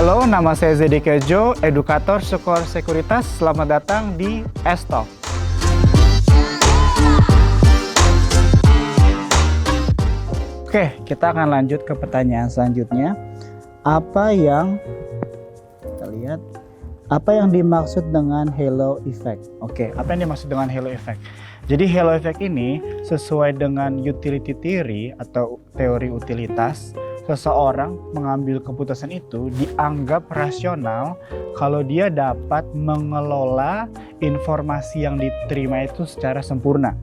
Halo, nama saya Zedi Kejo, edukator Skor Sekuritas. Selamat datang di S-Talk. Oke, kita akan lanjut ke pertanyaan selanjutnya. Apa yang dimaksud dengan halo effect? Oke, apa yang dimaksud dengan halo effect? Jadi halo effect ini sesuai dengan utility theory atau teori utilitas. Seseorang mengambil keputusan itu dianggap rasional kalau dia dapat mengelola informasi yang diterima itu secara sempurna.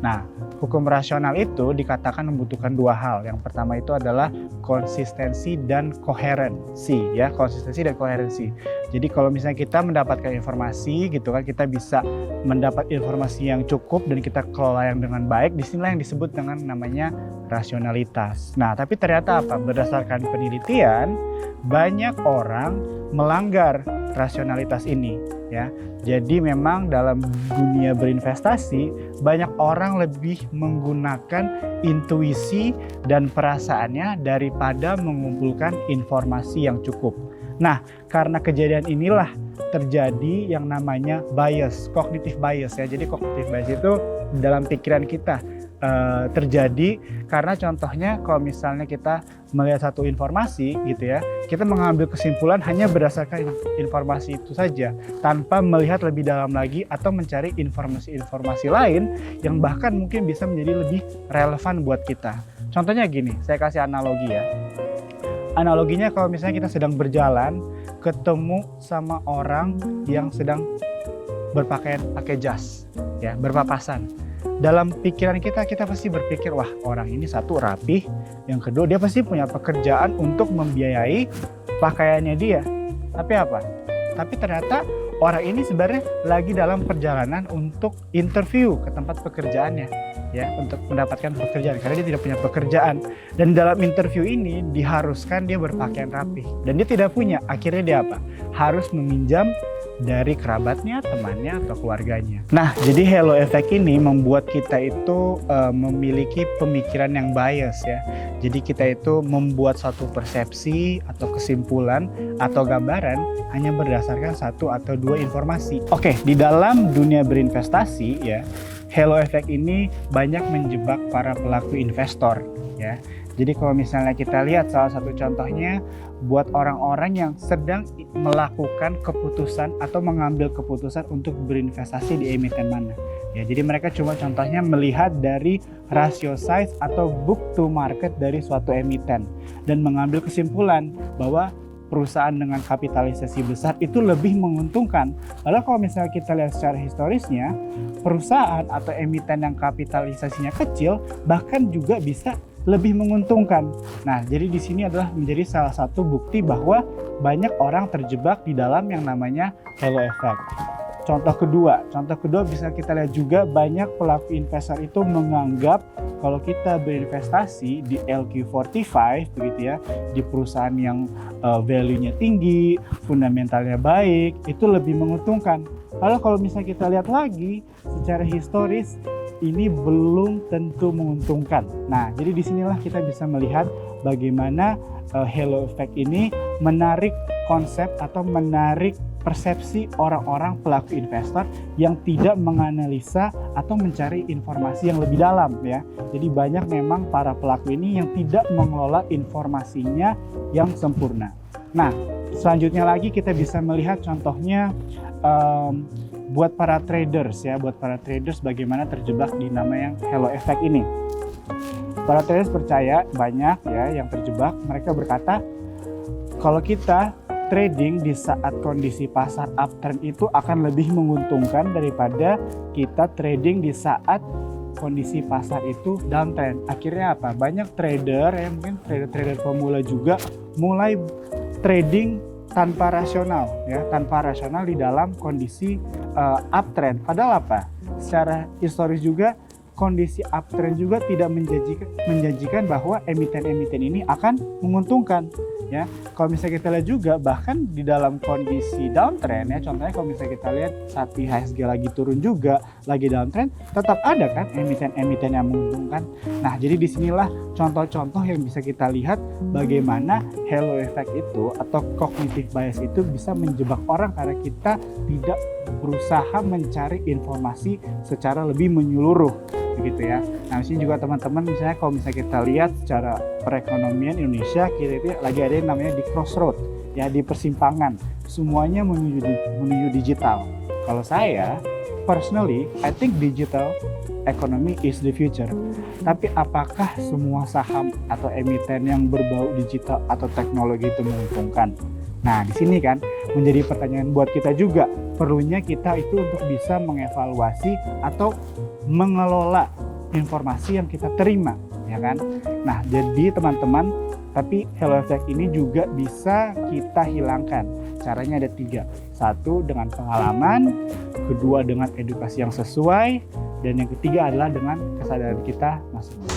Nah, hukum rasional itu dikatakan membutuhkan dua hal. Yang pertama itu adalah konsistensi dan koherensi, ya, konsistensi dan koherensi. Jadi kalau misalnya kita mendapatkan informasi gitu kan, kita bisa mendapat informasi yang cukup dan kita kelola yang dengan baik, disinilah yang disebut dengan namanya rasionalitas. Nah, tapi ternyata apa? Berdasarkan penelitian, banyak orang melanggar rasionalitas ini, ya. Jadi memang dalam dunia berinvestasi banyak orang lebih menggunakan intuisi dan perasaannya daripada mengumpulkan informasi yang cukup. Nah, karena kejadian inilah terjadi yang namanya bias, cognitive bias, ya. Jadi cognitive bias itu dalam pikiran kita terjadi karena contohnya kalau misalnya kita melihat satu informasi gitu ya, kita mengambil kesimpulan hanya berdasarkan informasi itu saja tanpa melihat lebih dalam lagi atau mencari informasi-informasi lain yang bahkan mungkin bisa menjadi lebih relevan buat kita. Contohnya gini, saya kasih analogi ya. Analoginya kalau misalnya kita sedang berjalan ketemu sama orang yang sedang berpakaian pakai jas, ya, berpapasan. Dalam pikiran kita pasti berpikir, wah, orang ini satu rapih, yang kedua dia pasti punya pekerjaan untuk membiayai pakaiannya dia. Tapi apa? Tapi ternyata orang ini sebenarnya lagi dalam perjalanan untuk interview ke tempat pekerjaannya, ya, untuk mendapatkan pekerjaan karena dia tidak punya pekerjaan. Dan dalam interview ini diharuskan dia berpakaian rapih dan dia tidak punya. Akhirnya dia apa? Harus meminjam dari kerabatnya, temannya, atau keluarganya. Nah, jadi halo effect ini membuat kita itu memiliki pemikiran yang bias, ya. Jadi kita itu membuat satu persepsi atau kesimpulan atau gambaran hanya berdasarkan satu atau dua informasi. Oke, di dalam dunia berinvestasi, ya, halo effect ini banyak menjebak para pelaku investor, ya. Jadi kalau misalnya kita lihat salah satu contohnya buat orang-orang yang sedang melakukan keputusan atau mengambil keputusan untuk berinvestasi di emiten mana. Ya, jadi mereka cuma contohnya melihat dari rasio size atau book to market dari suatu emiten dan mengambil kesimpulan bahwa perusahaan dengan kapitalisasi besar itu lebih menguntungkan. Padahal kalau misalnya kita lihat secara historisnya, perusahaan atau emiten yang kapitalisasinya kecil bahkan juga bisa lebih menguntungkan. Nah, jadi di sini adalah menjadi salah satu bukti bahwa banyak orang terjebak di dalam yang namanya halo effect. Contoh kedua bisa kita lihat juga banyak pelaku investor itu menganggap kalau kita berinvestasi di LQ45 begitu ya, di perusahaan yang value-nya tinggi, fundamentalnya baik, itu lebih menguntungkan. Lalu kalau misalnya kita lihat lagi secara historis, ini belum tentu menguntungkan. Nah, jadi disinilah kita bisa melihat bagaimana halo effect ini menarik konsep atau menarik persepsi orang-orang pelaku investor yang tidak menganalisa atau mencari informasi yang lebih dalam, ya. Jadi banyak memang para pelaku ini yang tidak mengelola informasinya yang sempurna. Nah, selanjutnya lagi kita bisa melihat contohnya buat para traders, ya, buat para traders bagaimana terjebak di nama yang halo effect ini. Para traders percaya banyak, ya, yang terjebak. Mereka berkata kalau kita trading di saat kondisi pasar uptrend itu akan lebih menguntungkan daripada kita trading di saat kondisi pasar itu downtrend. Akhirnya apa? Banyak trader, ya, mungkin trader-trader pemula juga mulai trading tanpa rasional, ya, tanpa rasional di dalam kondisi uptrend. Padahal apa? Secara historis juga kondisi uptrend juga tidak menjanjikan bahwa emiten-emiten ini akan menguntungkan. Ya, kalau misalnya kita lihat juga bahkan di dalam kondisi downtrend ya, contohnya kalau misalnya kita lihat saat IHSG lagi turun juga, lagi downtrend, tetap ada kan emiten-emiten yang menguntungkan. Nah, jadi disinilah contoh-contoh yang bisa kita lihat bagaimana halo effect itu atau cognitive bias itu bisa menjebak orang karena kita tidak berusaha mencari informasi secara lebih menyeluruh, begitu ya. Nah, di sini juga teman-teman misalnya kalau misalnya kita lihat secara perekonomian Indonesia, kita itu lagi ada yang namanya di crossroad, ya, di persimpangan. Semuanya menuju digital. Kalau saya personally, I think digital economy is the future. Tapi apakah semua saham atau emiten yang berbau digital atau teknologi itu menguntungkan? Nah, di sini kan menjadi pertanyaan buat kita juga. Perlunya kita itu untuk bisa mengevaluasi atau mengelola informasi yang kita terima, ya kan? Nah, jadi teman-teman, tapi halo effect ini juga bisa kita hilangkan. Caranya ada 3. 1, dengan pengalaman, kedua dengan edukasi yang sesuai, dan yang ketiga adalah dengan kesadaran kita masing-masing.